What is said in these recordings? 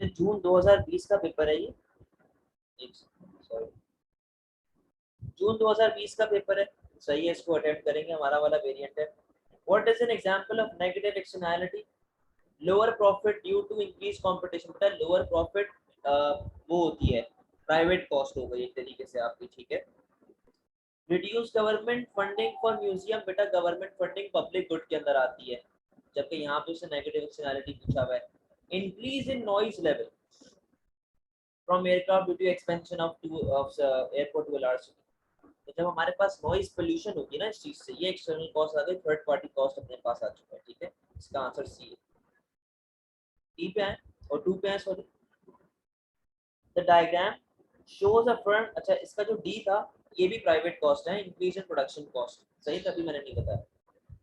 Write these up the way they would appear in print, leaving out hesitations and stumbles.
ये जून 2020 का पेपर है ये, सॉरी जून 2020 का पेपर है। सही है, इसको अटेम्प्ट करेंगे, हमारा वाला वेरिएंट है। What is an example of negative externality? Lower profit due to increase competition. बेटा लोअर प्रॉफिट वो होती है प्राइवेट कॉस्ट हो गई एक तरीके से आपकी, ठीक है। Reduce government funding for museum. बेटा गवर्नमेंट फंडिंग पब्लिक गुड के अंदर आती है, जबकि यहाँ पे उसे नेगेटिव एक्सटर्नैलिटी पूछा हुआ है। Increase in noise level from aircraft due to expansion of airport to large city. तो जब हमारे पास नॉइज पोल्यूशन होगी ना इस चीज से, ये एक्सटर्नल कॉस्ट आ गई, थर्ड पार्टी कॉस्ट अपने पास आ चुका है, ठीक है। इसका आंसर सी है। डी पे है और टू पे है, sorry. The diagram shows a firm. अच्छा इसका जो डी था ये भी प्राइवेट कॉस्ट है, इंक्रीज इन प्रोडक्शन कॉस्ट, सही, तभी मैंने नहीं बताया।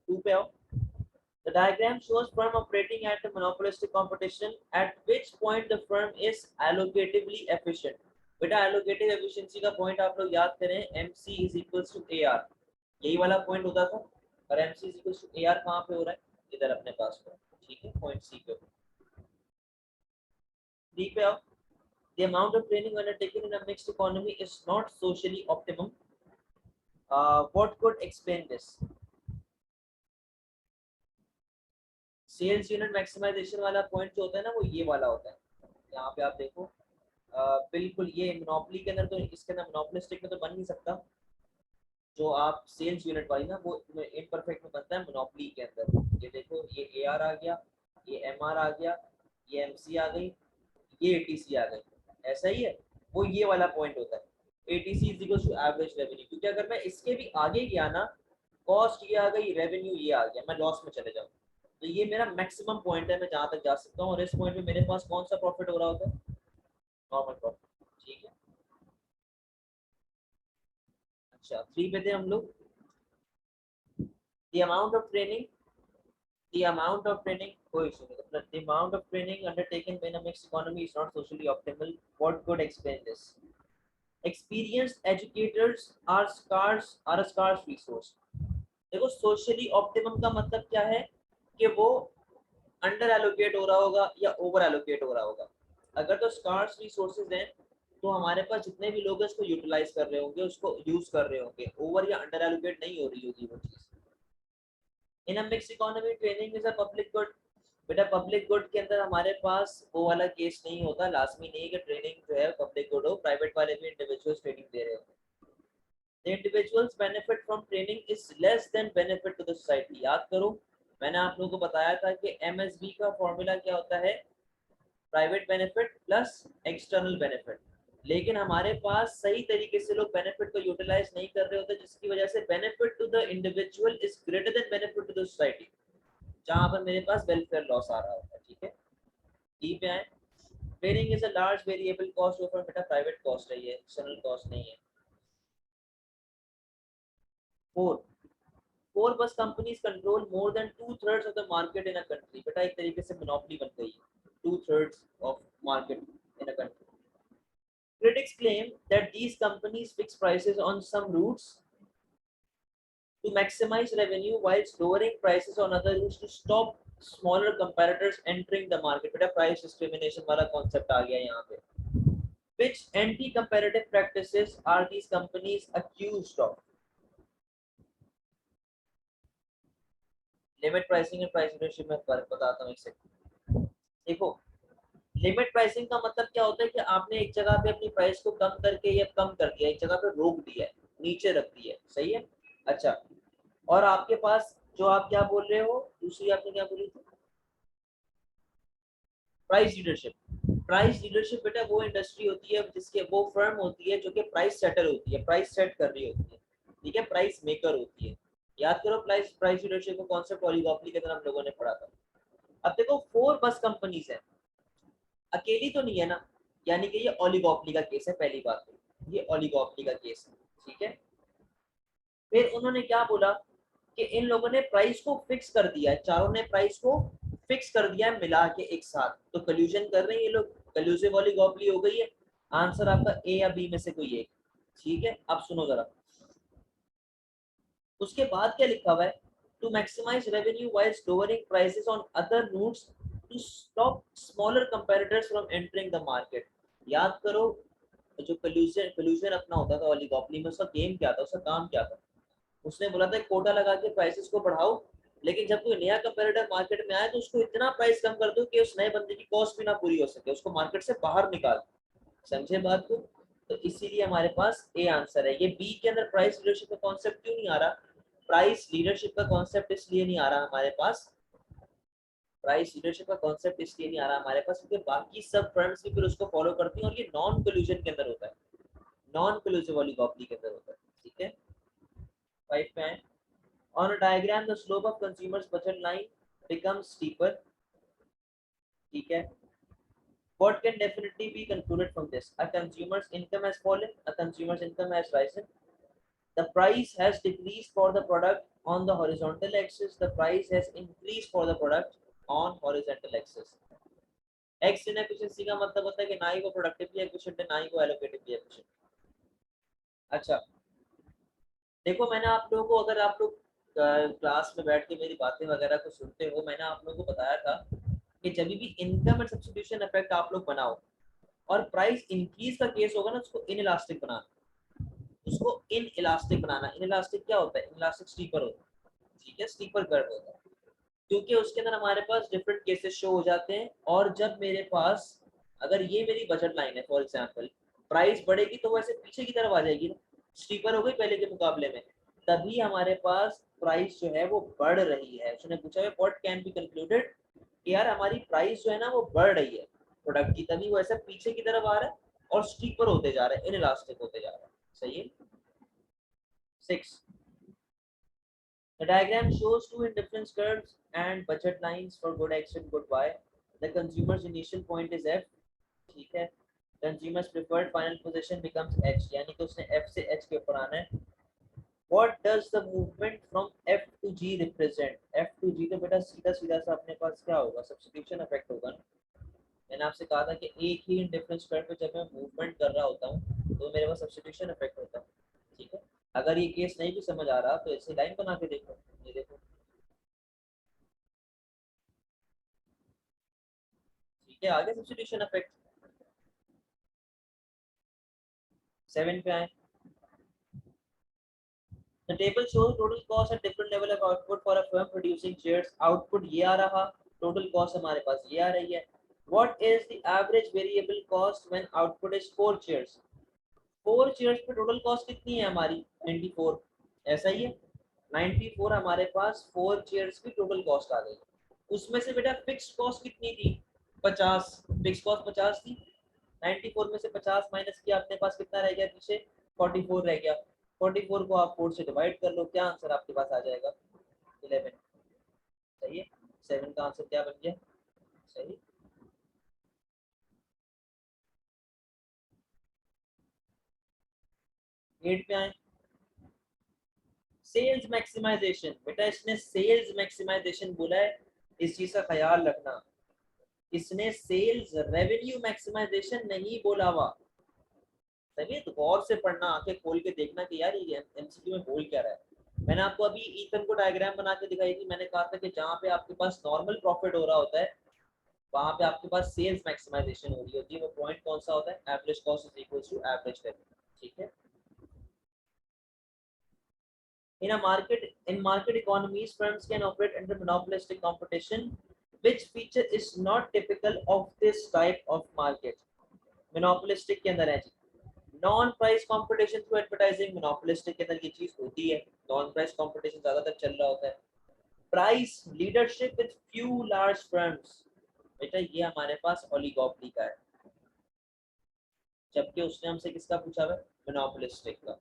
टू पे आओ। The diagram shows firm operating at a monopolistic competition at which point the firm is allocatively efficient. बेटा allocative efficiency का पॉइंट आप लोग याद करें, MC is equals to AR, यही वाला पॉइंट होता था। और MC is equals to AR कहाँ पे हो रहा है? इधर अपने पास हो, ठीक है, पॉइंट सी पे। डी पे आओ। The amount of training undertaken in a mixed economy is not socially optimum. What could explain this? Sales unit maximisation वाला पॉइंट जो होता है ना, वो ये वाला होता है। यहाँ पे आप देखो, बिल्कुल ये मोनोपोली के अंदर, तो इसके अंदर मोनोपोलिस्टिक में तो बन नहीं सकता। जो आप सेल्स यूनिट वाली ना, वो इम्परफेक्ट में बनता है मोनोपोली के अंदर। ये देखो, ये AR आ गया, ये MR आ गया, ये MC आ गई, ये ATC आ गई, ऐसा ही है। वो ये वाला पॉइंट होता है, ATC is equal to average revenue. क्योंकि अगर मैं इसके भी आगे गया ना, कॉस्ट ये आ गई, रेवेन्यू ये आ गया, मैं लॉस में चले जाऊँ। तो ये मेरा मैक्सिमम पॉइंट है, मैं जहाँ तक जा सकता हूँ। और इस पॉइंट पे मेरे पास कौन सा प्रॉफिट हो रहा होता है? नॉर्मल प्रॉफिट, ठीक है। अच्छा 3 पे थे हम लोग। The amount of training, the amount of training, कोई इशू नहीं, मतलब the amount of training undertaken in a mixed economy is not socially optimal. What could explain this? Experienced educators are a scarce resource. देखो socially optimum का मतलब क्या है कि वो अंडर एलोकेट हो रहा होगा या ओवर एलोकेट हो रहा होगा। अगर तो स्कार्स रिसोर्सेज हैं तो हमारे पास जितने भी लोग हैं उसको यूटिलाइज कर रहे होंगे, उसको यूज कर रहे होंगे, ओवर या अंडर एलोकेट नहीं हो रही होगी वो चीज। In a mix economy training is a public good. बेटा पब्लिक गुड के अंदर हमारे पास वो वाला केस नहीं होता, लाजमी नहीं कि ट्रेनिंग जो है पब्लिक गुड हो, प्राइवेट वाले भी इंडिविजुअल्स ट्रेनिंग दे रहे होते हैं। The individual's benefit from training is less than benefit to the society. याद करो, मैंने आप लोगों को बताया था कि MSB का फॉर्मूला क्या होता है, private benefit plus external benefit. लेकिन हमारे पास सही तरीके से लोग बेनिफिट को यूटिलाइज नहीं कर रहे होते, जिसकी वजह से benefit to the individual is greater than benefit to the society, जहां पर मेरे पास वेलफेयर लॉस आ रहा होता है, ठीक है। डी पे आए। Training is a large variable cost of, बेटा प्राइवेट कॉस्ट है ये, एक्सटर्नल कॉस्ट नहीं है। 4 फोर बस companies control more than 2/3 of the market in a country. बेटा एक तरीके से मोनोपोली बन गई है, 2/3 of market in a country. Critics claim that these companies fix prices on some routes to maximize revenue whilst lowering prices on other routes to stop smaller competitors entering the market. बेटा price discrimination वाला concept आ गया यहाँ पे। Which anti-competitive practices are these companies accused of? Limit pricing and price leadership में फर्क बताता हूँ एक सेकंड। देखो लिमिट प्राइसिंग का मतलब क्या होता है कि आपने एक जगह पे अपनी प्राइस को कम करके या कम कर दिया, एक जगह पे रोक दिया है, नीचे रख दिया है, सही है। अच्छा, और आपके पास जो आप क्या बोल रहे हो, दूसरी आपने क्या बोली थी? Price leadership. प्राइस लीडरशिप बेटा वो इंडस्ट्री होती है, जिसके वो फर्म होती है जो कि प्राइस सेटर होती है, प्राइस सेट कर रही होती है, ठीक है, प्राइस मेकर होती है। याद करो प्राइस प्राइस लीडरशिप का कॉन्सेप्ट ओलिगोपोली के अंदर हम लोगों ने पढ़ा था। अब देखो 4 बस कंपनीज है, अकेली तो नहीं है ना, यानी कि ये ओलिगोपोली का केस है, पहली बात तो ये ओलिगोपोली का केस है, ठीक है। फिर उन्होंने क्या बोला कि इन लोगों ने प्राइस को फिक्स कर दिया है, चारों ने प्राइस को फिक्स कर दिया है मिला के एक साथ, तो कल्यूजन कर रहे हैं ये लोग, कल्यूसिव ओलिगोपोली हो गई है। आंसर आपका ए या बी में से कोई एक, ठीक है। अब सुनो जरा, उसके बाद क्या लिखा हुआ है, to maximise revenue whilst lowering prices on other routes to stop smaller competitors from entering the market. याद करो जो collusion अपना होता था ओलिगोपोली में, उसका गेम क्या था, उसका काम क्या था? उसने बोला था कोटा लगा के प्राइसेस को बढ़ाओ, लेकिन जब कोई नया कंपेटिटर मार्केट में आए तो उसको इतना प्राइस कम कर दो कि उस नए बंदे की कॉस्ट भी ना पूरी हो सके, उसको मार्केट से बाहर निकाल। समझे बात को? तो इसीलिए हमारे पास ए आंसर है। ये बी के अंदर प्राइस लीडरशिप का कॉन्सेप्ट क्यों नहीं आ रहा? प्राइस लीडरशिप का कॉन्सेप्ट इसलिए नहीं आ रहा हमारे पास, प्राइस लीडरशिप का कॉन्सेप्ट इसलिए नहीं आ रहा हमारे पास क्योंकि बाकी सब फर्म्स भी फिर उसको फॉलो करती हैं और ये नॉन कोल्यूजन के अंदर होता है, नॉन कोल्यूसिव ओलिगोपोली के अंदर होता है। ठीक है, 5 पे आए। On a diagram, the slope of consumer's budget line becomes steeper. ठीक है, what can definitely be concluded from this? A consumer's income has fallen, a consumer's income has risen. The price has decreased for the product on the horizontal axis. The price has increased for the product on horizontal axis. X inefficiency का मतलब होता है कि ना ही वो productively efficient है ना ही वो एलोकेटिवली एफिशिएंट। अच्छा देखो, मैंने आप लोगों को, अगर आप लोग क्लास में बैठ के मेरी बातें वगैरह को सुनते हो, मैंने आप लोगों को बताया था कि जब भी इनकम एंड सब्स्टिट्यूशन इफेक्ट आप लोग बनाओ और प्राइस इंक्रीज का केस होगा ना, उसको इन इलास्टिक बनाना, उसको in elastic banana. In elastic क्या होता है? इन इलास्टिक स्टीपर होता है। ठीक है, स्टीपर कर्व होता है क्योंकि उसके अंदर हमारे पास डिफरेंट केसेस शो हो जाते हैं। और जब मेरे पास, अगर ये मेरी बजट लाइन है फॉर एग्जांपल, प्राइस बढ़ेगी तो वैसे पीछे की तरफ आ जाएगी ना, स्टीपर हो गई पहले के मुकाबले में, तभी हमारे पास प्राइस जो है वो बढ़ रही है। उसने पूछा है व्हाट कैन बी कंक्लूडेड कि यार हमारी प्राइस जो है ना वो बढ़ रही है प्रोडक्ट की, तभी वो ऐसा पीछे की तरफ आ रहा है और स्टीपर होते जा रहा है, इनइलास्टिक होते जा रहा है। सही है। 6, the diagram shows two indifference curves and budget lines for good X and good Y. The consumer's initial point is F. ठीक है, consumers preferred final position becomes H, यानी कि उसने F से H के ऊपर आना है। What does the movement from F to G represent? F to G तो बेटा सीधा सीधा सा अपने पास क्या होगा? सब्स्टिट्यूशन इफेक्ट होगा ना। मैंने आपसे कहा था कि एक ही इंडिफरेंस कर्व पे जब मैं मूवमेंट कर रहा होता हूँ तो मेरे पास सब्स्टिट्यूशन इफेक्ट होता है। ठीक है, अगर ये केस नहीं भी समझ आ रहा तो ऐसे लाइन बना के देखो, ये देखो। ठीक है, आगे सब्स्टिट्यूशन इफेक्ट। 7 पे आए। The table shows total cost at different level of output for a firm producing chairs. Output ये आ रहा, total cost हमारे पास ये आ रही है। What is the average variable cost when output is 4 chairs? 4 chairs पे total cost कितनी है हमारी? 94। ऐसा ही है, 94 हमारे पास 4 chairs की total cost आ गई। उसमें से बेटा fixed cost कितनी थी? 50। fixed cost 50 थी, 94 में से 50 माइनस किया, अपने पास कितना रह गया पीछे? 44 रह गया। 44 को आप 4 से डिवाइड कर लो, क्या आंसर आपके पास आ जाएगा? 11। सही है, 7 का आंसर क्या बन गया? सही। 8 पे आए। सेल्स मैक्सिमाइजेशन, बेटा इसने सेल्स मैक्सिमाइजेशन बोला है, इस चीज का ख्याल रखना। इसने सेल्स रेवेन्यू मैक्सिमाइजेशन नहीं बोला हुआ। सही है, तो गौर से पढ़ना, आंखें खोल के देखना कि यार ये एमसीक्यू में बोल क्या रहा है। मैंने आपको अभी ईथन को डायग्राम बना के दिखाई थी, मैंने कहा था कि जहाँ पे आपके पास नॉर्मल प्रॉफिट हो रहा होता है वहां पे आपके पास सेल्स मैक्सिमाइजेशन हो रही होती है। वो पॉइंट कौन सा होता है? Average cost is equal to average revenue. ठीक है। In market economies, firms can operate under monopolistic competition, which feature is not typical of this type of market. Monopolistic के अंदर है जी, non price competition through advertising. Monopolistic के अंदर ये चीज होती है, नॉन प्राइस कंपटीशन ज्यादातर चल रहा होता है। Price leadership with few large firms, बेटा ये हमारे पास ओलिगोपोली का है, जबकि उसने हमसे किसका पूछा है? मोनोपोलिस्टिक का।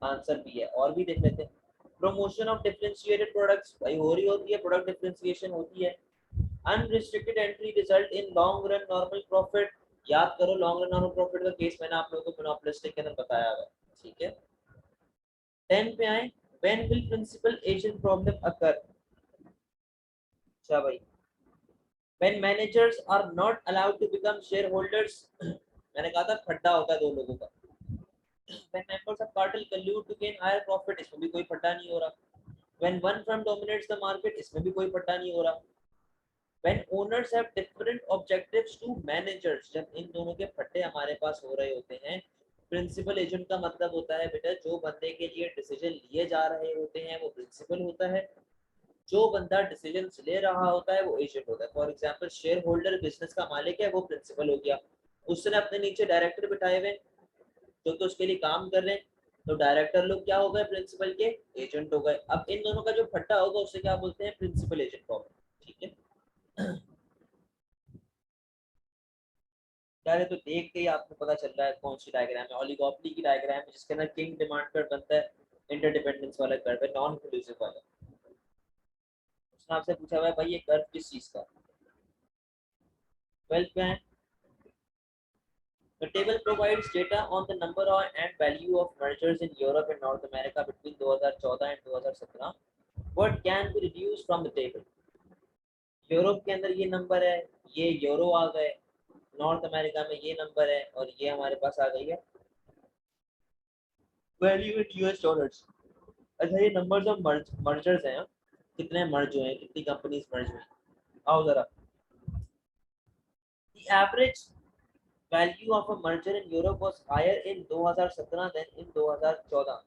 आंसर भी है, और भी देख लेते हैं। प्रमोशन ऑफ डिफरेंशिएटेड प्रोडक्ट्स भाई हो रही होती है, प्रोडक्ट डिफरेंशिएशन होती है। Unrestricted entry result in long run normal profit. याद करो, लॉन्ग रन नॉर्मल प्रॉफिट का केस मैंने आप लोगों को मोनोपोलिस्टिक के अंदर बताया है। ठीक है। 10 पे आए। When will principal agent problem occur? अच्छा भाई, when managers are not allowed to become shareholders. मैंने कहा था खड्डा होता है दो लोगों का। when members of cartel collude to gain higher profit, इसमें भी कोई फड्डा नहीं हो रहा। when one firm dominates the market, इसमें भी कोई फड्डा नहीं हो रहा। When owners have different objectives to managers, जब इन दोनों के फट्टे हमारे पास हो रहे होते हैं, प्रिंसिपल एजेंट का मतलब होता है बेटा जो बंदे के लिए डिसीजन लिए जा रहे होते हैं वो प्रिंसिपल होता है, जो बंदा डिसीजन ले रहा होता है वो एजेंट होता है। For example share holder business का मालिक है वो प्रिंसिपल हो गया, उसने अपने नीचे डायरेक्टर बिठाए हुए जो तो उसके लिए काम कर रहे हैं, तो डायरेक्टर लोग क्या हो गए प्रिंसिपल के एजेंट हो गए। अब इन दोनों का जो फट्टा होगा उससे क्या बोलते हैं प्रिंसिपल एजेंट प्रॉब्लम। ठीक है यार, ये तो देख के ही आपको पता चल रहा है कौन सी डायग्राम है, ओलिगोपोली की डायग्राम है जिसके अंदर किंग डिमांड कर्व बनता है, इंटरडिपेंडेंस वाला कर्व है, नॉन इंक्लूसिव वाला। उसने आपसे पूछा हुआ है भाई ये कर्व किस चीज का, 12 पे है। The table provides data on the number and value of mergers in Europe and North America between 2014 and 2017. What can be reduced from the table? Europe के अंदर ये नंबर है, ये यूरो आ गए, नॉर्थ अमेरिका में ये नंबर है और ये हमारे पास आ गई है वैल्यू इन यूएस डॉलर्स। अच्छा ये नंबर्स ऑफ मर्जर्स हैं, कितने मर्ज हुए हैं, कितनी कंपनीज मर्ज हुई, आओ जरा। The average value of a merger in Europe was higher in 2017 than in 2014।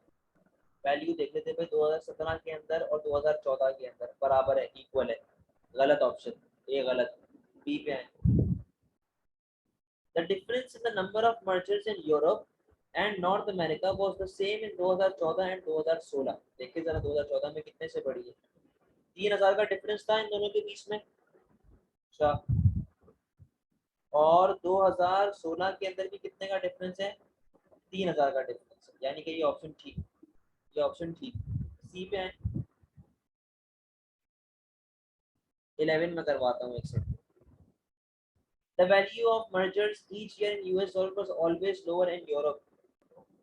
Value देख लेते भाई 2017 के अंदर और 2014 के अंदर बराबर है, इक्वल है। गलत ऑप्शन, ए गलत, बी पे है। The difference in the number of mergers in Europe and North America was the same in 2014 and 2016। देखिए जरा 2014 में कितने से बढ़ी है, 3000 का डिफरेंस था इन दोनों के बीच में। अच्छा, और 2016 के अंदर भी कितने का डिफरेंस है, 3000 का डिफरेंस है, यानी कि ये ऑप्शन ठीक, ये ऑप्शन ठीक, सी पे है। 11 में करवाता हूँ एक second. The value of mergers each year in US dollar was always lower in Europe।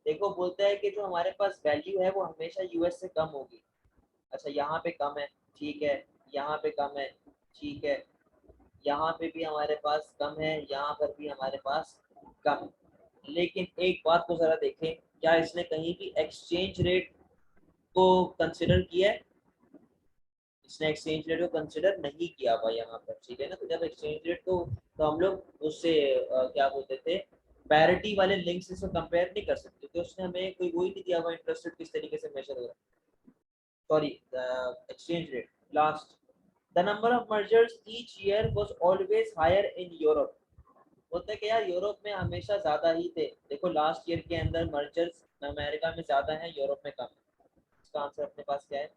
देखो बोलता है कि जो हमारे पास वैल्यू है वो हमेशा यूएस से कम होगी। अच्छा यहाँ पे कम है, ठीक है, यहाँ पे कम है, ठीक है, यहाँ पे भी हमारे पास कम है, यहाँ पर भी हमारे पास कम। लेकिन एक बात को जरा देखें, क्या इसने कहीं भी एक्सचेंज रेट को कंसिडर किया है? इसने एक्सचेंज रेट को कंसिडर नहीं किया हुआ यहाँ पर, ठीक है ना। तो जब एक्सचेंज रेट को तो हम लोग उससे क्या बोलते थे पैरिटी वाले लिंक से इसको कंपेयर नहीं कर सकते, तो उसने हमें कोई वो ही नहीं दिया हुआ इंटरेस्ट रेट किस तरीके से मेजर हो रहा है। Sorry, exchange rate last, the number of mergers each year was always higher in Europe। होता है कि यार यूरोप में हमेशा ज्यादा ही थे, देखो लास्ट ईयर के अंदर मर्जर्स अमेरिका में ज्यादा है, यूरोप में कम। इसका आंसर अपने पास क्या है,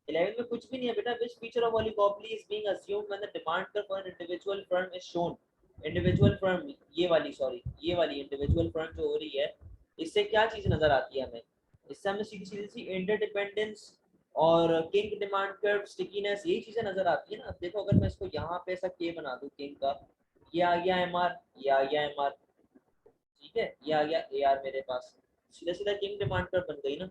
11 में कुछ भी नहीं है बेटा। which feature of oligopoly is being assumed when the demand curve for an individual firm is shown। Individual firm, ये वाली, सॉरी ये वाली इंडिविजुअल फर्म जो हो रही है, इससे क्या चीज नजर आती है हमें, इससे हमें सीधी सीधी सी इंटरडिपेंडेंस और किंग डिमांड कर्व, स्टिकीनेस, यही चीजें नजर आती है ना। देखो अगर मैं इसको यहाँ पे ऐसा के बना दूं किंग का, ये आ गया एमआर, ये आ गया एमआर, ठीक है, ये आ गया एआर मेरे पास, सीधा सीधा किंग डिमांड कर्व बन गई ना।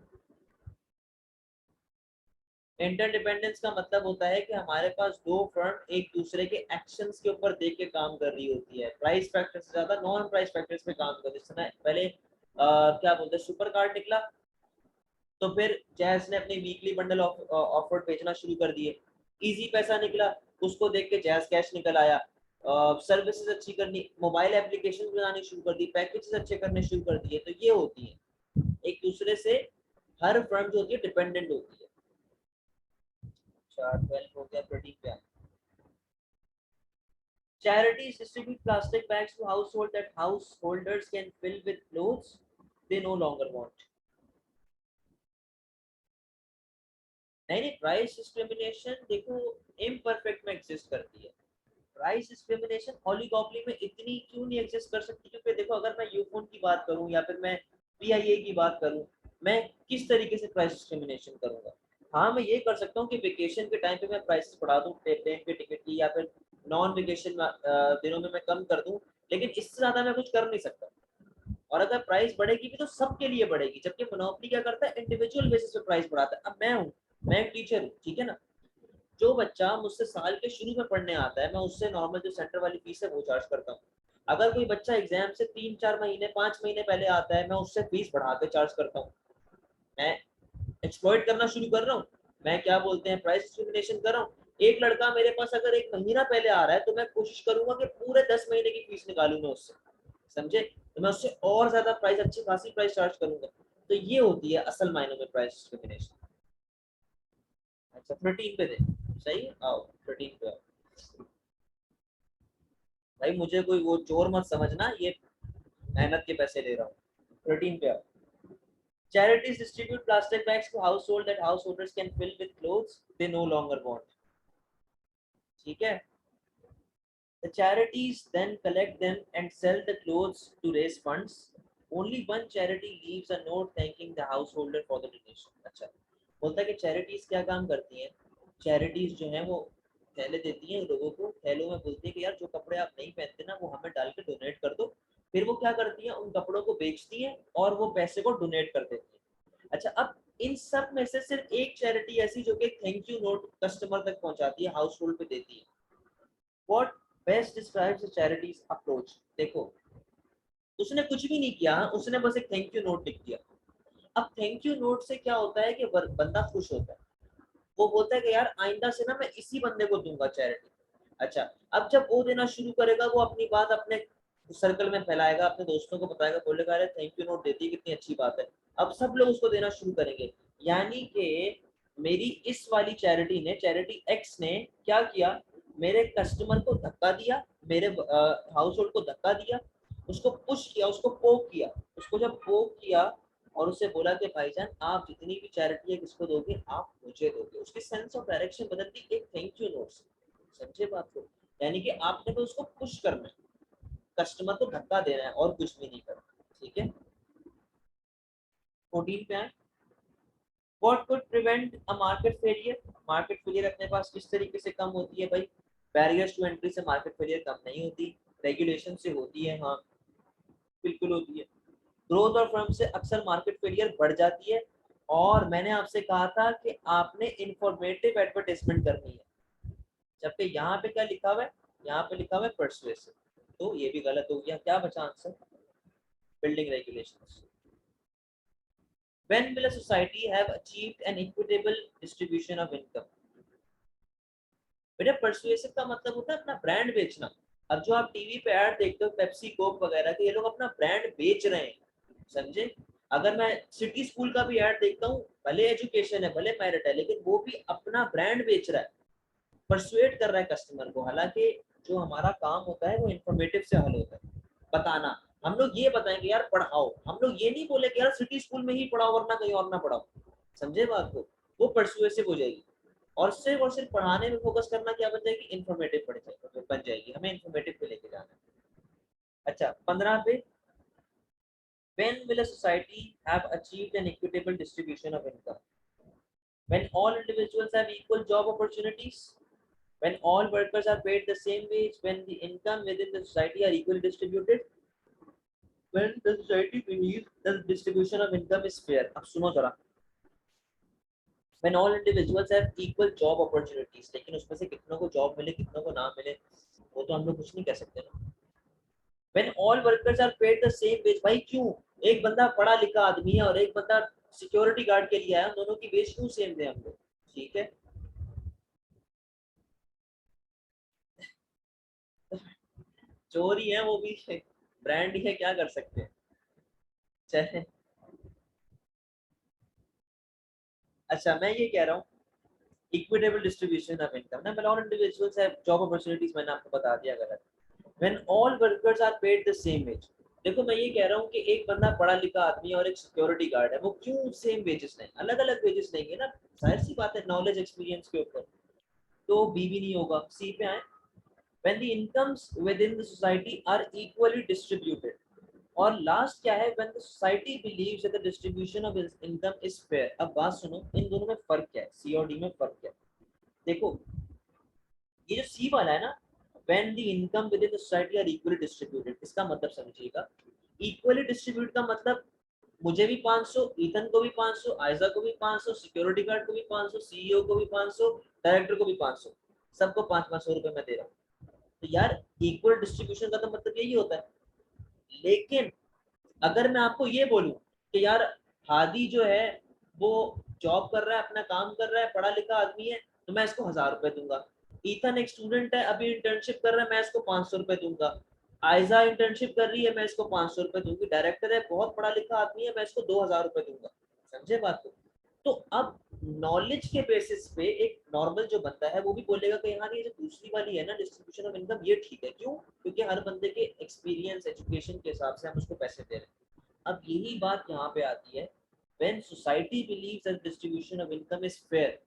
इंटरडिपेंडेंस का मतलब होता है कि हमारे पास दो फर्म एक दूसरे के एक्शंस के ऊपर देख के काम कर रही होती है, प्राइस फैक्टर से ज्यादा नॉन प्राइस फैक्टर्स पे काम कर रही है। पहले क्या बोलते हैं सुपर कार्ड निकला, तो फिर जैस ने अपने वीकली बंडल ऑफर भेजना शुरू कर दिए। इजी पैसा निकला, उसको देख के जैस कैश निकल आया। सर्विसेज अच्छी करनी, मोबाइल एप्लीकेशन बनानी शुरू कर दी, पैकेजेस अच्छे करने शुरू कर दिए। तो ये होती है एक दूसरे से, हर फर्म जो होती है डिपेंडेंट होती है। 12 हो गया, 13 पे charities distribute plastic bags to households that householders can fill with clothes they no longer want। नहीं नहीं, प्राइस डिस्क्रिमिनेशन देखो इम्परफेक्ट में एग्जिस्ट करती है। प्राइस डिस्क्रिमिनेशन ओलिगोपोली में इतनी क्यों नहीं एग्जिस्ट कर सकती, क्योंकि देखो अगर मैं यूफोन की बात करूं या फिर मैं पीआईए की बात करूं, मैं किस तरीके से प्राइस डिस्क्रिमिनेशन करूंगा। हाँ मैं ये कर सकता हूँ कि वेकेशन के टाइम पे मैं प्राइसेस बढ़ा दूं ट्रेन के टिकट की, या फिर नॉन वेकेशन दिनों में मैं कम कर दूं, लेकिन इससे ज्यादा मैं कुछ कर नहीं सकता। और अगर प्राइस बढ़ेगी भी तो सबके लिए बढ़ेगी, जबकि मोनोपोली क्या करता है इंडिविजुअल बेसिस पे प्राइस बढ़ाता है। अब मैं हूँ, मैं एक टीचर हूँ, ठीक है ना, जो बच्चा मुझसे साल के शुरू में पढ़ने आता है मैं उससे नॉर्मल जो सेंटर वाली फीस है वो चार्ज करता हूँ। अगर कोई बच्चा एग्जाम से 3-4 महीने 5 महीने पहले आता है मैं उससे फीस बढ़ा के चार्ज करता हूँ। मैं एक्सप्लॉइट करना शुरू कर रहा हूँ, मैं क्या बोलते हैं प्राइस डिस्क्रिमिनेशन कर रहा हूँ। एक लड़का मेरे पास अगर एक महीना पहले आ रहा है तो मैं कोशिश करूंगा कि पूरे 10 महीने की फीस निकालूं मैं उससे, समझे? तो मैं उससे और ज्यादा प्राइस, अच्छी खासी प्राइस चार्ज करूंगा। तो ये होती है असल मायनों में प्राइस डिस्क्रिमिनेशन। अच्छा 13 पे दे, सही, आओ 13 पे आओ। भाई मुझे कोई वो चोर मत समझना, ये मेहनत के पैसे ले रहा हूँ। 13 पे आओ। Charities distribute plastic bags to household that householders can fill with clothes they no longer want. ठीक है? The charities then collect them and sell the clothes to raise funds. Only one charity leaves a note thanking the householder for the donation. अच्छा, बोलता है कि charities क्या काम करती हैं? Charities जो हैं वो थैले देती हैं लोगों को, थैलों में बोलती है कि यार जो कपड़े आप नहीं पहनते ना वो हमें डाल के डोनेट कर दो। फिर वो क्या करती हैं, उन कपड़ों को बेचती हैं और वो पैसे को डोनेट कर देती हैं। अच्छा, अब इन सब में से सिर्फ एक चैरिटी ऐसी जो कि थैंक यू नोट कस्टमर तक पहुंचाती है, हाउस होल्ड पे देती है। What best describes the charity's approach? देखो, उसने कुछ भी नहीं किया, उसने बस एक थैंक यू नोट लिख दिया। अब थैंक यू नोट से क्या होता है कि बंदा खुश होता है, वो बोलता है कि यार आइंदा से ना मैं इसी बंदे को दूंगा चैरिटी। अच्छा, अब जब वो देना शुरू करेगा, वो अपनी बात अपने सर्कल में फैलाएगा, अपने दोस्तों को बताएगा, बोलेगा अरे थैंक यू नोट देती है, कितनी अच्छी बात है। अब सब लोग उसको देना शुरू करेंगे। यानी कि मेरी इस वाली चैरिटी ने, चैरिटी एक्स ने क्या किया, मेरे कस्टमर को धक्का दिया, मेरे हाउस होल्ड को धक्का दिया, उसको पुश किया, उसको पोक किया। उसको जब पोक किया और उससे बोला कि भाईजान आप जितनी भी चैरिटी है किसको दोगे, आप मुझे दोगे, उसकी सेंस ऑफ डायरेक्शन बदलती एक थैंक यू नोट से। समझे बात को? यानी कि आपने तो उसको पुश करना है, कस्टमर को धक्का देना है और कुछ भी नहीं करना। ठीक है, 14 पे आए। What could prevent a market failure? Market failure अपने पास किस तरीके से कम होती है भाई? बैरियर्स टू एंट्री से मार्केट फेलियर कम नहीं होती, रेगुलेशन से होती है। हाँ बिल्कुल होती है। ग्रोथ और फर्म से अक्सर मार्केट फेलियर बढ़ जाती है। और मैंने आपसे कहा था कि आपने इंफॉर्मेटिव एडवर्टाइजमेंट करनी है, जबकि यहाँ पे क्या लिखा हुआ है, यहाँ पे लिखा हुआ है परसुएसिव, तो ये भी गलत हो गया। क्या बचा answer? Building regulations. When will a society have achieved an equitable distribution of income? बेटा परसुएसिव का मतलब होता है अपना ब्रांड बेचना। अब जो आप टीवी पे ऐड देखते हो पेप्सी कोक वगैरह के, ये लोग अपना ब्रांड बेच रहे हैं, समझे? अगर मैं सिटी स्कूल का भी ऐड देखता हूँ, भले एजुकेशन है भले मेरिट है, लेकिन वो भी अपना ब्रांड बेच रहा है, परसुएट कर रहा है कस्टमर को। हालांकि जो हमारा काम होता है वो इंफॉर्मेटिव से हल होता है, बताना। हम लोग ये बताएंगे यार पढ़ाओ, हम लोग ये नहीं बोले कि यार सिटी स्कूल में ही पढ़ाओ वरना कहीं और ना पढ़ाओ। समझे बात को? वो परसुएसिव हो जाएगी। और सिर्फ पढ़ाने में फोकस करना क्या बन जाएगी, इन्फॉर्मेटिव बन जाएगी। हमें इन्फॉर्मेटिव पे लेके जाना है। अच्छा 15 पे, when will a society have achieved an equitable distribution of income? When all individuals have equal job opportunities, when all workers are paid the same wage, when the income within the society are equally distributed, when the society believes the distribution of income is fair. अब सुनो जरा, when all individuals have equal job opportunities, लेकिन उसमें से कितनों को job मिले कितनों को ना मिले वो तो हम लोग कुछ नहीं कह सकते ना। When all workers are paid the same wage, भाई क्यों? एक बंदा पढ़ा लिखा आदमी है और एक बंदा सिक्योरिटी गार्ड के लिए आया, दोनों की वेज क्यों सेम दे हम लोग? ठीक है, चोरी है वो भी, ब्रांड ही है, क्या कर सकते हैं। चले, अच्छा मैं ये कह रहा हूँ इक्विटेबल डिस्ट्रीब्यूशन ऑफ इनकम ना, मतलब all individuals have job opportunities, मैंने आपको बता दिया गलत। When all workers are paid the same wage, देखो मैं ये कह रहा हूँ कि एक बंदा पढ़ा लिखा आदमी है और एक सिक्योरिटी गार्ड है, वो क्यों सेम वेजेस लें, अलग अलग वेजेस लेंगे ना, जाहिर सी बात है नॉलेज एक्सपीरियंस के ऊपर। तो बी भी नहीं होगा, सी पे आए। When the incomes within the society are equally distributed, और लास्ट क्या है, when the society believes that the distribution of income is fair. अब बात सुनो, इन दोनों में फर्क क्या है, सी और डी में फर्क क्या है? देखो ये जो सी वाला है ना, when the income within the society are equally distributed, इसका मतलब समझिएगा। इक्वली डिस्ट्रीब्यूट का मतलब मुझे भी 500, ईथन को भी 500, आयजा को भी 500, सिक्योरिटी गार्ड को भी 500, सीईओ को भी 500, डायरेक्टर को भी 500, सबको 500 रुपए मैं दे रहा हूँ। तो यार इक्वल डिस्ट्रीब्यूशन का तो मतलब यही होता है। लेकिन अगर मैं आपको ये बोलूं कि यार हादी जो है वो जॉब कर रहा है, अपना काम कर रहा है, पढ़ा लिखा आदमी है, तो मैं इसको 1000 रुपए दूंगा, ईथन एक स्टूडेंट है, अभी इंटर्नशिप कर रहा है, मैं इसको 500 रुपए दूंगा। आयजा इंटर्नशिप कर रही है, मैं इसको 500 रुपए दूंगी। डायरेक्टर है, बहुत पढ़ा लिखा आदमी है, मैं इसको 2000 रुपए दूंगा। समझे बात को? तो अब नॉलेज के बेसिस पे एक नॉर्मल जो बंदा है वो भी बोलेगा कि यार ये जो दूसरी वाली है ना डिस्ट्रीब्यूशन ऑफ इनकम, ये ठीक है। क्यों? क्योंकि हर बंदे के एक्सपीरियंस एजुकेशन के हिसाब से हम उसको पैसे दे रहे हैं। अब यही बात यहाँ पे आती है, when society believes that distribution of income is fair,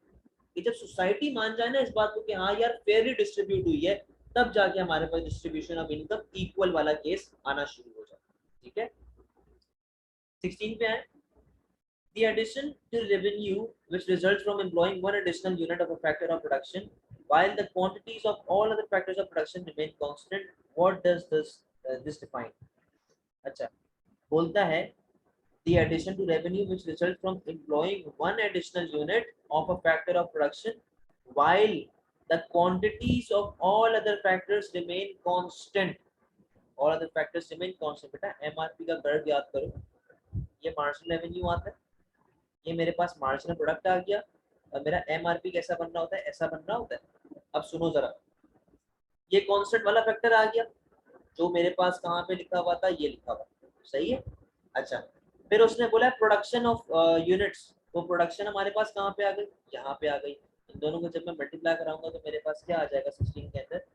कि जब सोसाइटी मान जाए ना इस बात को कि हाँ यार फेयरली डिस्ट्रीब्यूट हुई है, तब जाके हमारे पास डिस्ट्रीब्यूशन ऑफ इनकम इक्वल वाला केस आना शुरू हो जाए। ठीक है, 16 पे है, the addition to revenue which results from employing one additional unit of a factor of production while the quantities of all other factors of production remain constant. What does this define? अच्छा, बोलता है the addition to revenue which results from employing one additional unit of a factor of production while the quantities of all other factors remain constant. All other factors remain constant. बेटा MRP का curve याद करो, ये marginal revenue आता है, ये मेरे पास marginal product आ गया, और मेरा एमआरपी कैसा बन रहा होता है? ऐसा बन रहा होता है। अब सुनो जरा, ये कांस्टेंट वाला फैक्टर आ गया, जो मेरे पास कहाँ पे लिखा हुआ था? ये लिखा हुआ, सही है। अच्छा, फिर उसने बोला प्रोडक्शन ऑफ यूनिट्स, वो प्रोडक्शन हमारे पास कहाँ पे आ गई? यहाँ पे आ गई। इन दोनों को जब मैं मल्टीप्लाई कराऊंगा तो मेरे पास क्या आ जाएगा 16 के अंदर?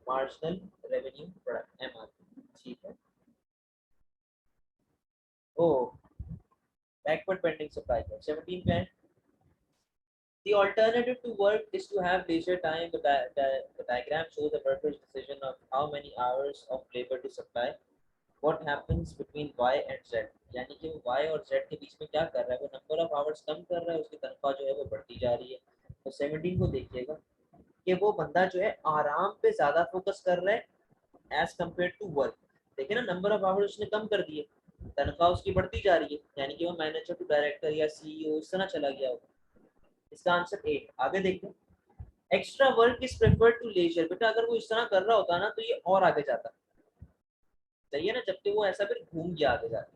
Marginal revenue product, MRP. ठीक है। ओ, बैकवर्ड पेंडिंग सप्लाई का 17 पे है, the alternative to work is to have leisure time. The diagram shows the worker's decision of how many hours of labor to supply. What happens between Y and Z? यानी कि वो Y और Z के बीच में क्या कर रहा है? वो नंबर ऑफ आवर्स कम कर रहा है, उसकी तनख्वाह जो है वो बढ़ती जा रही है। तो 17 को देखिएगा कि वो बंदा जो है आराम पे ज्यादा फोकस कर रहा है एज कम्पेयर टू वर्क। देखिए ना, नंबर ऑफ आवर्स उसने कम कर दिए, तनख्वाह उसकी बढ़ती जा रही है, यानी कि वो मैनेजर टू डायरेक्टर या सीईओ इस तरह चला गया हो। इसका आंसर 8। आगे देखते हैं, extra work is preferred to leisure. बेटा अगर वो इस तरह कर रहा होता ना तो ये और आगे जाता, सही है ना, जबकि वो ऐसा फिर घूम गया आगे जाता।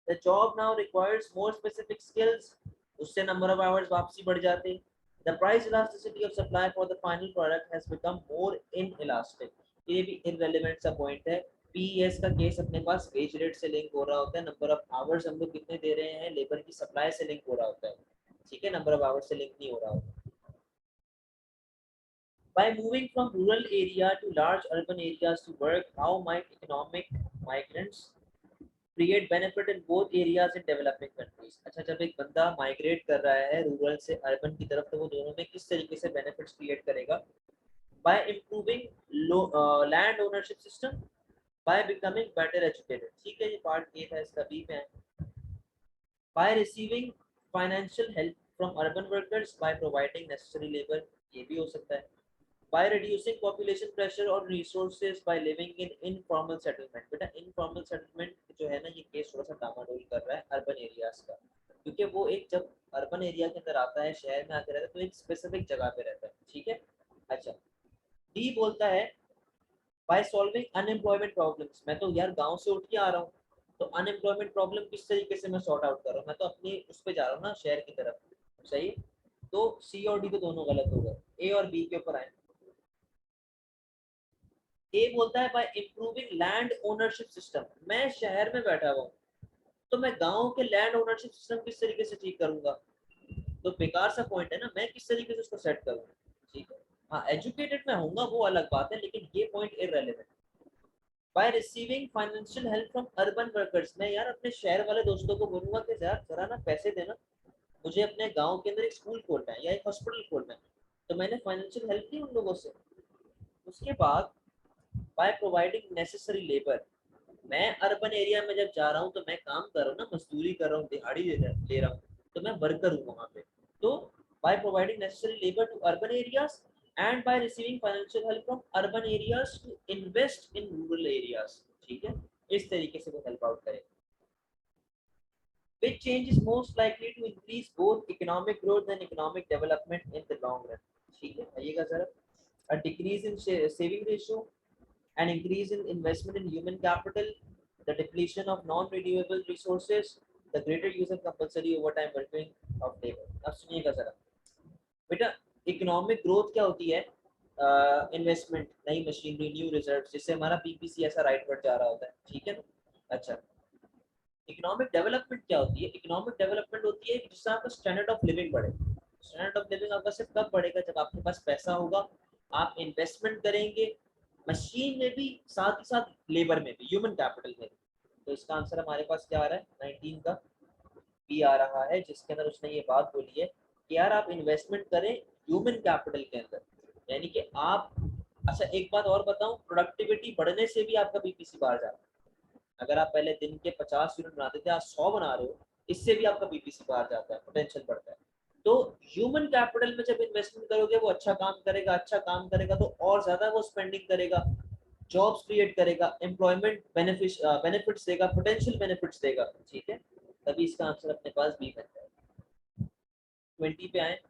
The job now requires more specific skills, उससे नंबर ऑफ आवर्स वापसी बढ़ जाते। The price elasticity of supply for the final product has become more inelastic. ये भी इररिलेवेंट सा पॉइंट है। पीएस का केस अपने पास वेज रेट से लिंक हो रहा होता है, नंबर ऑफ आवर्स हम लोग कितने दे रहे हैं, लेबर की सप्लाई से लिंक हो रहा होता है। ठीक है, नंबर ऑफ आवर्स से लिंक नहीं हो रहा होता। By moving from rural area to large urban areas to work, how might economic migrants create benefit in both areas in developing countries? अच्छा, जब एक बंदा माइग्रेट कर रहा है रूरल से अर्बन की तरफ, तो वो दोनों में किस तरीके से बेनिफिट्स क्रिएट करेगा? By improving land ownership system, by becoming better educated। ठीक है, ये पार्ट ए था, इसका बी में है। By receiving financial help from urban workers by providing necessary labor, ये भी हो सकता है। By reducing population pressure on resources by living in informal settlement। बेटा informal settlement जो है ना, ये केस थोड़ा सा डामाडोल कर रहा है अर्बन एरियाज का, क्योंकि वो एक जब अर्बन एरिया के अंदर आता है, शहर में आके रहता है, तो एक स्पेसिफिक जगह पे रहता है। ठीक है। अच्छा, डी बोलता है बाय सॉल्विंग अनएम्प्लॉयमेंट प्रॉब्लम्स। मैं तो यार गांव से उठ के आ रहा हूँ, तो अनएम्प्लॉयमेंट प्रॉब्लम किस तरीके से मैं सॉर्ट आउट कर रहा हूँ? मैं तो अपनी उस पे जा रहा हूँ ना, शहर की तरफ। सही है। तो सी और डी तो दोनों गलत हो गए, ए और बी के ऊपर आए। ए बोलता है bye improving land ownership system. मैं शहर में बैठा हुआ हूँ, तो मैं गांव के लैंड ओनरशिप सिस्टम किस तरीके से ठीक करूंगा? तो बेकार सा पॉइंट है ना, मैं किस तरीके से उसको सेट करूंगा? ठीक है। हाँ, एजुकेटेड मैं होऊंगा वो अलग बात है, लेकिन ये point irrelevant. By receiving financial help from urban workers, मैं यार अपने शहर वाले दोस्तों को बोलूंगा कि यार जरा ना पैसे देना, मुझे अपने गांव के अंदर एक स्कूल खोलना है या एक हॉस्पिटल खोलना है, तो मैंने फाइनेंशियल हेल्प की उन लोगों से। उसके बाद बाय प्रोवाइडिंग नेसेसरी लेबर, मैं अर्बन एरिया में जब जा रहा हूँ तो मैं काम कर रहा हूँ ना, मजदूरी कर रहा हूँ, दिहाड़ी ले रहा हूँ, तो मैं वर्कर हूँ वहाँ पे। तो by providing necessary labour to urban areas and by receiving financial help from urban areas to invest in rural areas. ठीक है, इस तरीके से वो हेल्प आउट करें। Which change is most likely to increase both economic growth and economic development in the long run? ठीक है, आइएगा जरा। A decrease in saving ratio, an increase in investment in human capital, the depletion of non-renewable resources, the greater use of compulsory overtime working of labor। अब सुनिएगा जरा बेटा, economic growth क्या होती है? इन्वेस्टमेंट, नई मशीनरी, न्यू रिजर्व, जिससे हमारा पीपीसी ऐसा राइट बढ़ जा रहा होता है, ठीक है ना। अच्छा, इकोनॉमिक डेवलपमेंट क्या होती है? इकोनॉमिक डेवलपमेंट होती है कि जिससे आपका स्टैंडर्ड ऑफ लिविंग बढ़े। स्टैंडर्ड ऑफ लिविंग आपका सिर्फ तब बढ़ेगा जब आपके पास पैसा होगा, आप इन्वेस्टमेंट करेंगे मशीन में भी, साथ ही साथ लेबर में भी, ह्यूमन कैपिटल में भी। तो इसका आंसर हमारे पास क्या आ रहा है? 19 का बी आ रहा है, जिसके अंदर उसने ये बात बोली है कि यार आप इन्वेस्टमेंट करें ह्यूमन कैपिटल के अंदर, यानी कि आप। अच्छा, एक बात और बताऊं, प्रोडक्टिविटी बढ़ने से भी आपका बीपीसी बाहर जाता है। अगर आप पहले दिन के 50 यूनिट बनाते थे, आज 100 बना रहे हो, इससे भी आपका बीपीसी बाहर जाता है, पोटेंशियल बढ़ता है। तो ह्यूमन कैपिटल में जब इन्वेस्टमेंट करोगे, वो अच्छा काम करेगा, अच्छा काम करेगा तो और ज्यादा वो स्पेंडिंग करेगा, जॉब्स क्रिएट करेगा, एम्प्लॉयमेंट बेनिफिट्स देगा, पोटेंशियल बेनिफिट्स देगा, ठीक है। तभी इसका आंसर अपने पास बी बनता है। 20 पे आए।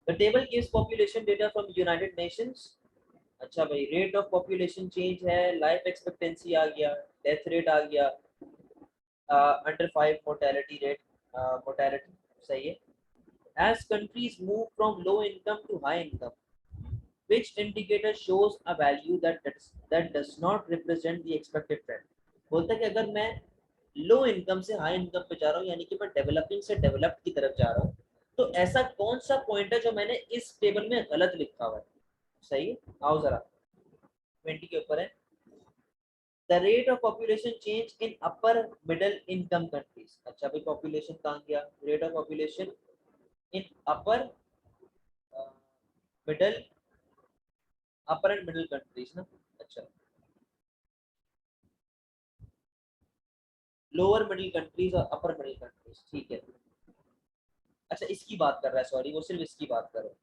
The table gives population data from United Nations. अच्छा भाई, रेट ऑफ पॉपुलेशन चेंज है, लाइफ एक्सपेक्टेंसी आ गया, डेथ रेट आ गया, अंडर 5 मोर्टेलिटी रेट, मोर्टेलिटी सही है। As countries move from low income to high income, which indicator shows a value that does not represent the expected trend। बोलता है कि अगर मैं लो इनकम से हाई इनकम पे जा रहा हूँ, यानी कि मैं डेवलपिंग से डेवलप्ड की तरफ जा रहा हूँ, तो ऐसा कौन सा पॉइंट है जो मैंने इस टेबल में गलत लिखा हुआ है? सही है, आओ जरा 20 के ऊपर है। The rate of population change in upper middle income countries. अच्छा भाई, पॉपुलेशन कहाँ गया? Rate of population in upper middle, upper and middle countries ना। अच्छा, लोअर मिडिल कंट्रीज और अपर मिडिल कंट्रीज, ठीक है। अच्छा, इसकी बात कर रहा है, सॉरी, वो सिर्फ इसकी बात कर रहा है।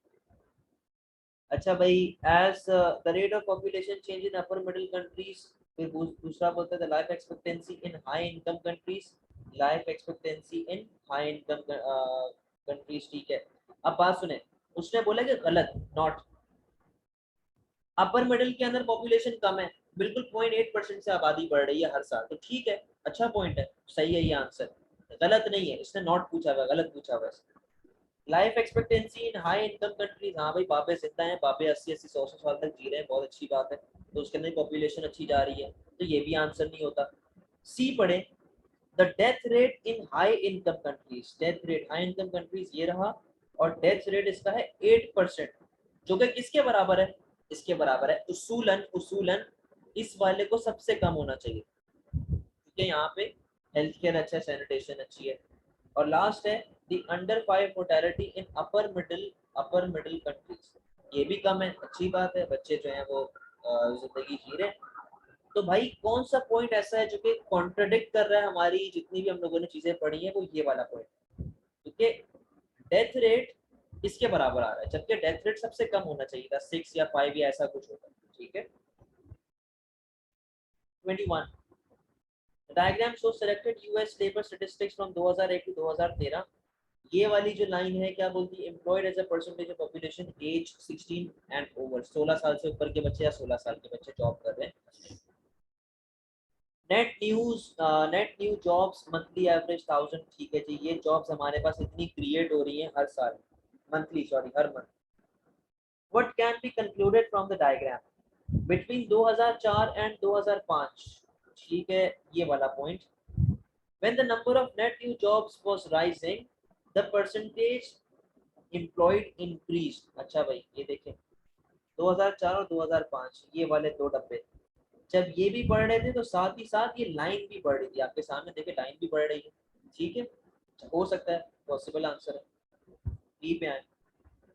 अच्छा भाई, as the rate of population change in upper middle countries, फिर दूसरा बोलते हैं life expectancy in high income countries, life expectancy in high income countries, ठीक है। अब बात सुने, उसने बोला कि गलत, नॉट। अपर मिडिल के अंदर पॉपुलेशन कम है, बिल्कुल 0.8% से आबादी बढ़ रही है हर साल, तो ठीक है, अच्छा पॉइंट है, सही है ये आंसर, गलत नहीं है। इसने नॉट पूछा हुआ, गलत पूछा हुआ है। Life expectancy in high income countries, हाँ भाई, बाबे जिंदा हैं, बाबे 80-80 100 साल तक जी रहे हैं, बहुत अच्छी बात है, तो उसके अंदर पॉपुलेशन अच्छी जा रही है, तो ये भी आंसर नहीं होता। सी पढ़े, the death rate in high income countries, death rate high income countries ये रहा, और डेथ रेट इसका है 8%, जो कि किसके बराबर है? इसके बराबर है, उसूलन उसूलन इस वाले को सबसे कम होना चाहिए, क्योंकि यहाँ पे हेल्थ केयर अच्छा है, सैनिटेशन अच्छी है। और लास्ट है the under 5 mortality in upper middle countries, ये भी कम है, अच्छी बात है, बच्चे जो हैं वो जिंदगी जी रहे हैं। तो भाई कौन सा पॉइंट ऐसा है जो कि कॉन्ट्रडिक्ट कर रहा है हमारी जितनी भी हम लोगों ने चीजें पढ़ी है, वो ये वाला पॉइंट, क्योंकि डेथ रेट इसके बराबर आ रहा है, जबकि डेथ रेट सबसे कम होना चाहिए था, 6 या 5 या ऐसा कुछ होता, ठीक है। 21 diagram show selected US labour statistics from 2001 to 2013। ये वाली जो लाइन है क्या बोलती है? Employed as a percentage of population age 16 and over, 16 साल से ऊपर के बच्चे या 16 साल के बच्चे जॉब कर रहे हैं। Net new jobs monthly average 1000, ठीक है जी, ये जॉब्स हमारे पास इतनी क्रिएट हो रही हैं हर साल, monthly sorry her month. What can be concluded from the diagram between 2004 and 2005, ठीक है, ये वाला point. When the number of net new jobs was rising, the percentage employed increased। अच्छा भाई, ये देखें 2004 और 2005 ये वाले दो डब्बे, जब ये भी बढ़ रहे थे तो साथ ही साथ ये लाइन भी बढ़ रही थी, आपके सामने देखे लाइन भी बढ़ रही है, ठीक है, हो सकता है, पॉसिबल आंसर है। बी पे आए,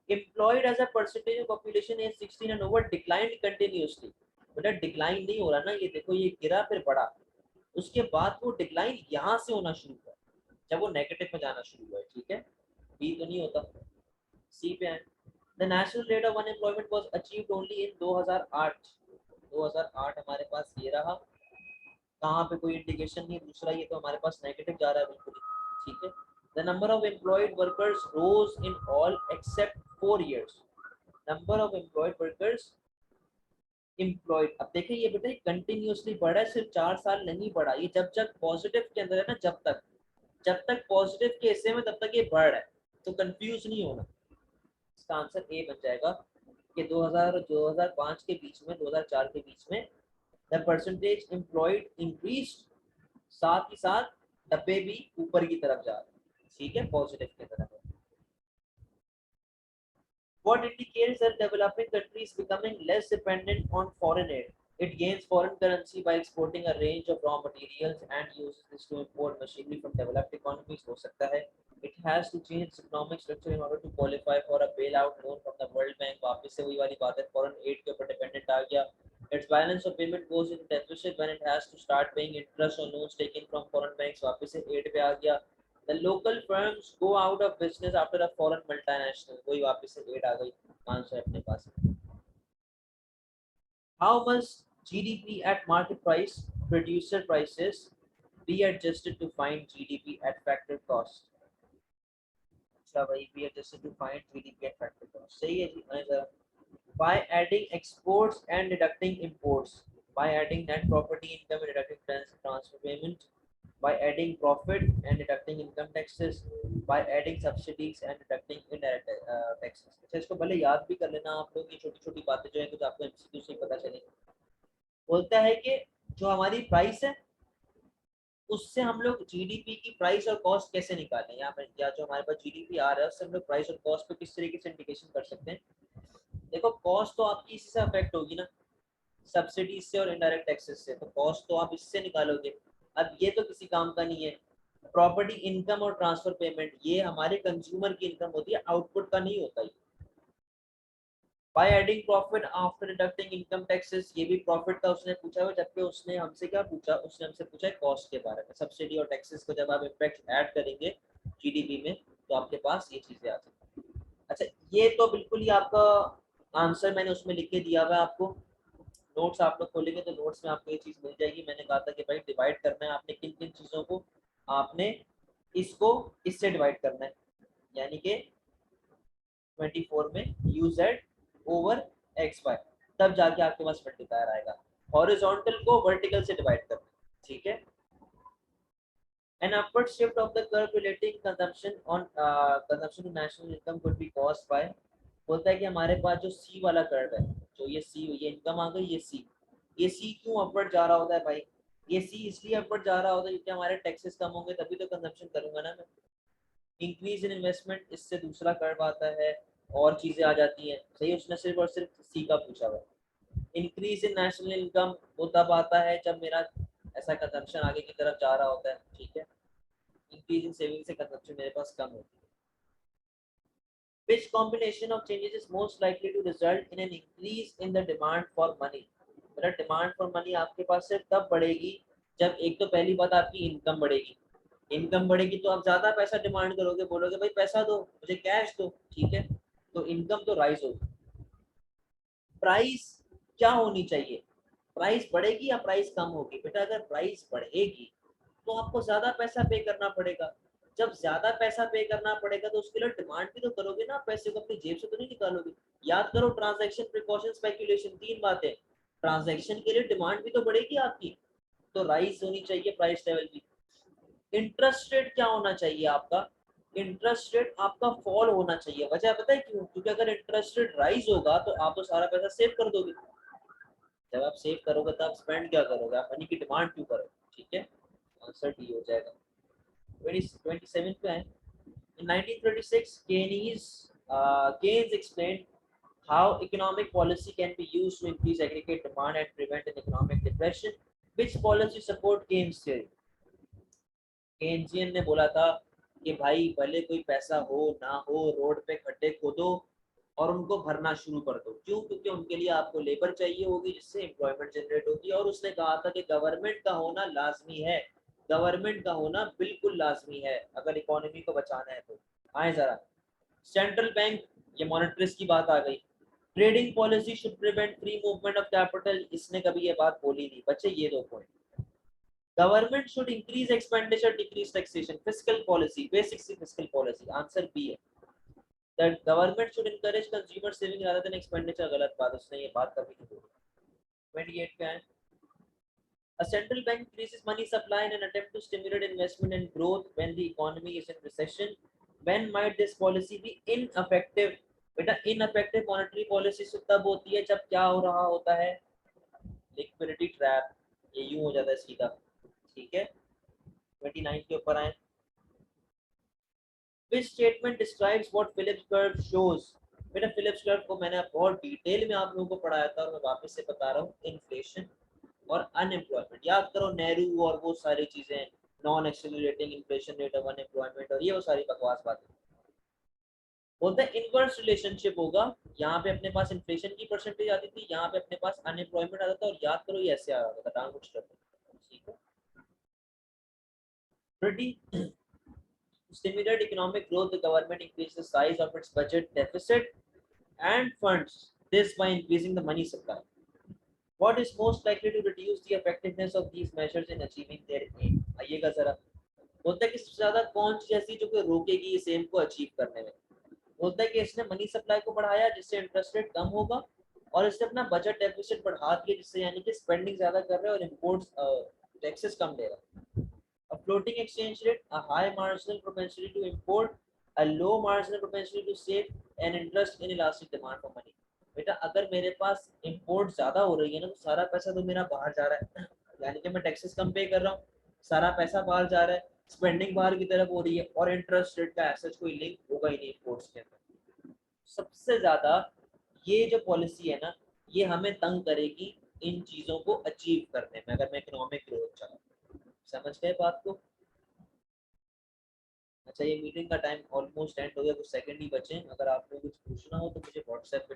employed as a percentage of population age 16 and over declined continuously। बेटा डिक्लाइन नहीं हो रहा ना, ये देखो ये गिरा फिर बढ़ा, उसके बाद वो डिक्लाइन यहाँ से होना शुरू हुआ जब वो नेगेटिव में जाना शुरू हुआ है, ठीक है, बी तो नहीं होता। सी पे है, the national rate of unemployment was achieved only in 2008। 2008 हमारे पास ये रहा, कहाँ पे कोई इंडिकेशन नहीं, दूसरा ये तो हमारे पास नेगेटिव जा रहा है बिल्कुल, ठीक है। The number of employed workers rose in all except 4 years। Number of employed workers employed, अब देखिए ये बेटा कंटिन्यूअसली बढ़ा है, सिर्फ 4 साल नहीं बढ़ा, ये जब जब पॉजिटिव के अंदर है ना, जब तक पॉजिटिव के हिस्से में तब तक ये बढ़ रहा है, तो कंफ्यूज नहीं होना। इसका आंसर ए बन जाएगा, कि 2000 और 2005 के बीच में, 2004 के बीच में द परसेंटेज एम्प्लॉयड इंक्रीज्ड, साथ ही साथ डब्बे भी ऊपर की तरफ जा रहे हैं, ठीक है, पॉजिटिव की तरफ। What indicates that developing countries becoming less dependent on foreign aid? It gains foreign currency by exporting a range of raw materials and uses this to import machinery from developed economies. हो सकता है. It has to change its economic structure in order to qualify for a bailout loan from the World Bank. वापस से वही वाली बात है, foreign aid के ऊपर dependent आ गया. Its balance of payment goes into deficit when it has to start paying interest on loans taken from foreign banks. वापस से aid पे आ गया. The local firms go out of business after a foreign multinational. वही वापस से aid आ गई. Answer अपने पास. How must GDP at market price, producer prices, be adjusted to find GDP at factor cost? अच्छा भाई, be adjusted to find GDP at factor cost. सही है जी. By adding exports and deducting imports, by adding net property income and deducting transfer payment, by adding profit and deducting income taxes, by adding subsidies and deducting indirect taxes. अच्छा, इसको भले याद भी कर लेना आप लोग, ये छोटी छोटी बातें जो है कुछ आपको एमसीक्यू से पता चलेगी. बोलता है कि जो हमारी प्राइस है उससे हम लोग जीडीपी की प्राइस और कॉस्ट कैसे निकालें, या जो हमारे पास जीडीपी आ रहा है उससे हम लोग प्राइस और कॉस्ट पे किस तरीके से इंडिकेशन कर सकते हैं. देखो, कॉस्ट तो आपकी इसी से अफेक्ट होगी ना, सब्सिडीज से और इनडायरेक्ट टैक्सेस से, तो कॉस्ट तो आप इससे निकालोगे. अब ये तो किसी काम का नहीं है. प्रॉपर्टी इनकम और ट्रांसफर पेमेंट ये हमारे कंज्यूमर की इनकम होती है, आउटपुट का नहीं होता है. By adding profit after deducting income taxes, ये भी प्रॉफिट का उसने पूछा है, जबकि उसने हमसे क्या पूछा, उसने हमसे पूछा है कॉस्ट के बारे में. सब्सिडी और टैक्सेस को जब आप इम्पैक्ट ऐड करेंगे जीडीपी में तो आपके पास ये चीजें आ सकती हैं. अच्छा, ये तो बिल्कुल ही आपका आंसर मैंने उसमें लिख के दिया हुआ है आपको. नोट्स आप लोग खोलेंगे तो नोट्स में आपको ये चीज मिल जाएगी. मैंने कहा था कि भाई डिवाइड करना है आपने किन किन चीजों को, आपने इसको इससे डिवाइड करना है, यानी कि 24 में UZ ओवर XY, तब जाके आपके पास मल्टीप्लायर आएगा. हॉरिजॉन्टल को वर्टिकल से डिवाइड करना, ठीक है. An upward shift of the curve relating consumption to national income could be caused by, बोलता है कि हमारे पास जो C वाला कर्व है, जो ये C, ये इनकम आ गई, ये C क्यों अपवर्ड जा रहा होता है भाई. ये C इसलिए अपवर्ड जा रहा होता है क्योंकि हमारे टैक्सेस कम होंगे, तभी तो कंजम्पशन करूंगा ना मैं. इंक्रीज इन इन्वेस्टमेंट, इससे दूसरा कर्व आता है और चीजें आ जाती हैं. सही, उसने सिर्फ और सिर्फ सी का पूछा हुआ. इंक्रीज इन नेशनल इनकम वो तब आता है जब मेरा ऐसा कंजम्पशन आगे की तरफ जा रहा होता है, ठीक है. इंक्रीज इन सेविंग से कंजम्पशन मेरे पास कम होती है. Which combination of changes is most likely to result in an increase in the demand for money? मतलब डिमांड फॉर मनी आपके पास सिर्फ तब बढ़ेगी जब, एक तो पहली बात आपकी इनकम बढ़ेगी. इनकम बढ़ेगी तो आप ज्यादा पैसा डिमांड करोगे, बोलोगे भाई पैसा दो, मुझे कैश दो, ठीक है. तो इनकम तो राइज होगी. प्राइस क्या होनी चाहिए, प्राइस बढ़ेगी या प्राइस कम होगी. बेटा अगर प्राइस बढ़ेगी तो आपको ज्यादा पैसा पे करना पड़ेगा. जब ज्यादा पैसा पे करना पड़ेगा तो उसके लिए डिमांड भी तो करोगे ना, पैसे को अपनी जेब से तो नहीं निकालोगे. याद करो, ट्रांजैक्शन, प्रिकॉशन, स्पेकुलेशन, तीन बातें. ट्रांजैक्शन के लिए डिमांड भी तो बढ़ेगी आपकी, तो राइज होनी चाहिए प्राइस लेवल भी. इंटरेस्ट रेट क्या होना चाहिए आपका, इंटरेस्ट रेट आपका फॉल होना चाहिए. वजह पता है क्यों, क्योंकि अगर इंटरेस्ट रेट राइज होगा तो आप तो सारा पैसा सेव कर दोगे. जब आप सेव करोगे तो आप स्पेंड क्या करोगे, आप मनी की डिमांड क्यों करोगे, ठीक है. आंसर डी हो जाएगा. 27 पे है. In 1936, Keynes explained how economic policy can be used to increase aggregate demand and prevent an economic depression. Which policy support Keynes theory? Keynesian ने बोला था कि भाई भले कोई पैसा हो ना हो, रोड पे खड्डे खोदो और उनको भरना शुरू कर दो. क्यों, क्योंकि उनके लिए आपको लेबर चाहिए होगी जिससे एम्प्लॉयमेंट जनरेट होगी. और उसने कहा था कि गवर्नमेंट का होना लाजमी है, गवर्नमेंट का होना बिल्कुल लाजमी है अगर इकोनॉमी को बचाना है तो. आए जरा. सेंट्रल बैंक, ये मॉनेटरीज की बात आ गई. Trading policy should prevent free movement of capital, इसने कभी ये बात बोली नहीं बच्चे. ये दो point. Government should increase expenditure, decrease taxation. Fiscal policy, basic fiscal policy. Answer B है. That government should encourage consumer saving rather than expenditure. गलत बात, उसने ये बात कभी नहीं बोली. 28 पे है. A central bank increases money supply in an attempt to stimulate investment and growth when the economy is in recession. When might this policy be ineffective? बेटा इनअफेक्टिव मॉनेटरी पॉलिसी तब होती है जब क्या हो रहा होता है, लिक्विडिटी ट्रैप, ये यूं हो जाता है सीधा। ठीक है, 29 के ऊपर आए। Which statement describes what Phillips curve shows? बेटा फिलिप्स कर्व को मैंने बहुत डिटेल में आप लोगों को पढ़ाया था और मैं वापस से बता रहा हूँ। इन्फ्लेशन और अनएम्प्लॉयमेंट याद करो, नेहरू और वो सारी चीजें, non accelerating inflation rate of unemployment और ये वो सारी बकवास बातें। बोलते हैं इनवर्स रिलेशनशिप होगा, यहाँ पे अपने पास इन्फ्लेशन की परसेंटेज आती थी, यहाँ पे अपने पास अनएम्प्लॉयमेंट आता था, और याद करो ये ऐसे आ रहा था डाउनवर्ड स्लोप। ठीक है, pretty stimulate economic growth, the government increases the size of its budget deficit and funds this by increasing the money supply. What is most likely to reduce the effectiveness of these measures in achieving their aim? आइएगा जरा, बोलता है कि सबसे ज्यादा कौन चीज ऐसी जो कि रोकेगी इस एम को अचीव करने में? बोलता है कि इसने मनी सप्लाई को बढ़ाया जिससे इंटरेस्ट रेट कम होगा, और इसने अपना बजट डेफिसिट बढ़ा दिया जिससे यानी कि स्पेंडिंग ज्यादा कर रहे हैं और इम्पोर्ट्स टैक्सेस कम दे रहा है। A floating exchange rate, a high marginal propensity to import, a low marginal propensity to save, and interest inelastic demand for money. बेटा अगर मेरे पास इंपोर्ट ज्यादा हो रही है ना, तो सारा पैसा तो मेरा बाहर जा रहा है, यानी कि मैं टैक्सेस कम पे कर रहा हूँ, सारा पैसा बाहर जा रहा है, स्पेंडिंग बाहर की तरफ हो रही है, और इंटरेस्ट रेट का ऐसा कोई लिंक होगा ही नहीं इंपोर्ट्स के अंदर। सबसे ज्यादा ये जो पॉलिसी है ना, ये हमें तंग करेगी इन चीजों को अचीव करने में, अगर मैं इकोनॉमिक ग्रोथ चाहूँ। समझ गए बात को? अच्छा, ये मीटिंग का टाइम ऑलमोस्ट एंड हो गया, कुछ सेकंड ही बचे हैं। अगर आपको कुछ पूछना हो तो मुझे व्हाट्सएप पे